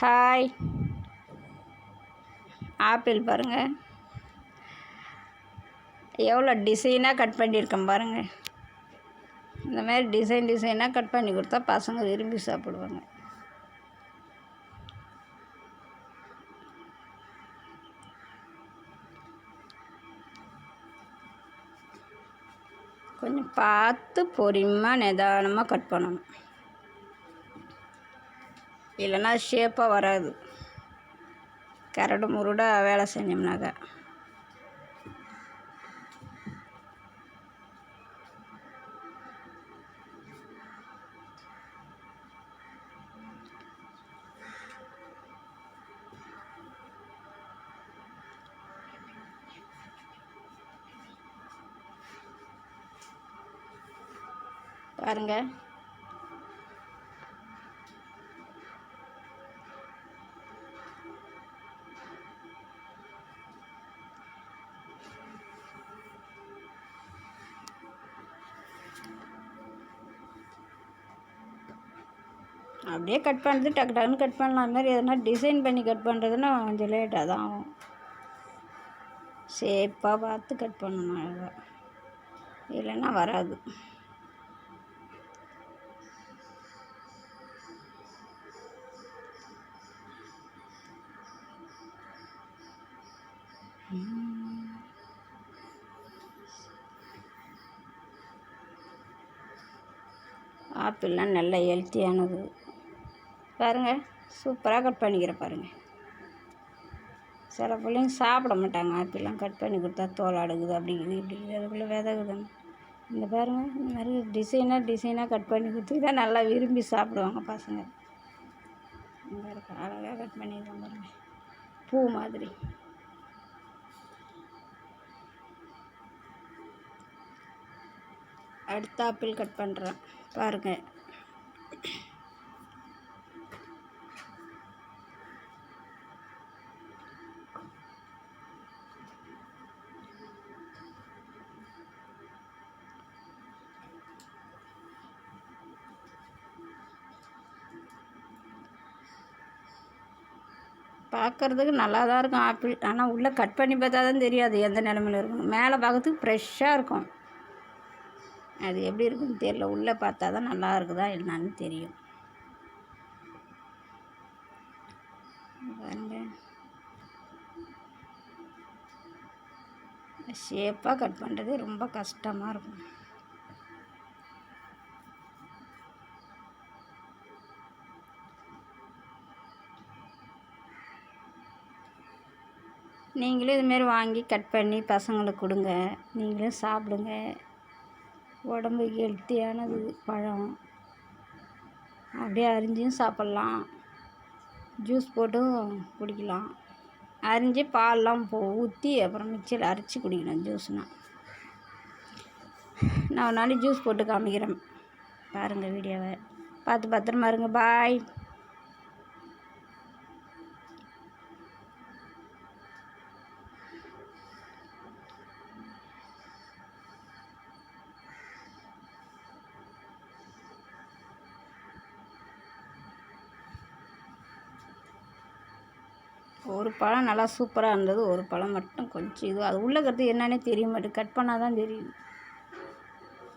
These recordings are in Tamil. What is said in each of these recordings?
ஹாய், ஆப்பிள் பாருங்கள் எவ்வளோ டிசைனாக கட் பண்ணியிருக்கேன் பாருங்கள். இந்த மாதிரி டிசைனாக கட் பண்ணி கொடுத்தா பசங்க விரும்பி சாப்பிடுவாங்க. கொஞ்சம் பார்த்து பொறுமையாக நிதானமாக கட் பண்ணணும், இல்லைன்னா ஷேப்பாக வராது. கரடு முருடாக வேலை செஞ்சோம்னாக்கா. பாருங்கள், அப்படியே கட் பண்ணுறது டக்கு டக்குன்னு கட் பண்ணலாம். அது மாதிரி எதனா டிசைன் பண்ணி கட் பண்ணுறதுன்னா கொஞ்சம் லேட்டாக தான் ஆகும். ஷேப்பாக பார்த்து கட் பண்ணணும், அழகாக, இல்லைன்னா வராது. ஆப்பிள்லாம் நல்ல ஹெல்த்தியானது. பாருங்கள், சூப்பராக கட் பண்ணிக்கிற பாருங்கள். சில பிள்ளைங்க சாப்பிட மாட்டாங்க, ஆப்பிள்லாம் கட் பண்ணி கொடுத்தா தோல் அடுக்குது, அப்படி இருக்குது இப்படி இருக்குது, அதுக்குள்ளே விதகுதுன்னு. இந்த பாருங்கள், இந்த மாதிரி டிசைனாக கட் பண்ணி கொடுத்தா நல்லா விரும்பி சாப்பிடுவாங்க பசங்க. இந்த இருக்க அழகாக கட் பண்ணிடுவோம் பாருங்கள், பூ மாதிரி. அடுத்த ஆப்பிள் கட் பண்ணுறேன் பாருங்கள். பார்க்குறதுக்கு நல்லா தான் இருக்கும் ஆப்பிள், ஆனால் உள்ளே கட் பண்ணி பார்த்தா தான் தெரியாது எந்த நிலமையில் இருக்கணும். மேலே பார்க்கறதுக்கு ஃப்ரெஷ்ஷாக இருக்கும், அது எப்படி இருக்குன்னு தெரியல. உள்ளே பார்த்தா தான் நல்லா இருக்குதா என்னன்னு தெரியும். பாருங்க, ஷேப்பாக கட் பண்ணுறது ரொம்ப கஷ்டமாக இருக்கும். நீங்களும் இதுமாரி வாங்கி கட் பண்ணி பசங்களுக்கு கொடுங்க, நீங்களும் சாப்பிடுங்க. உடம்புக்கு ஹெல்த்தியானது பழம். அப்படியே அரிஞ்சும் சாப்பிட்லாம், ஜூஸ் போட்டும் குடிக்கலாம். அரிஞ்சு பால்லாம் ஊற்றி அப்புறம் மிக்சியில் அரைச்சி குடிக்கணும் ஜூஸ்னால். நான் ஒரு நாளைக்கு ஜூஸ் போட்டு காமிக்கிறேன் பாருங்கள் வீடியோவை. பார்த்து பத்திரமா இருங்க. பாய். ஒரு பழம் நல்லா சூப்பராக இருந்தது, ஒரு பழம் மட்டும் கொஞ்சம் இது அது உள்ளே கருத்து என்னன்னே தெரிய மாட்டேது, கட் பண்ணால் தான் தெரியும்.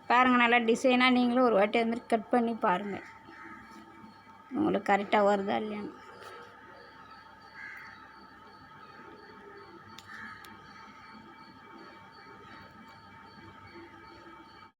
பாருங்கள், நல்லா டிசைனாக நீங்களும் ஒரு வாட்டி அது மாதிரி கட் பண்ணி பாருங்கள், உங்களுக்கு கரெக்டாக வருதா இல்லையான்னு.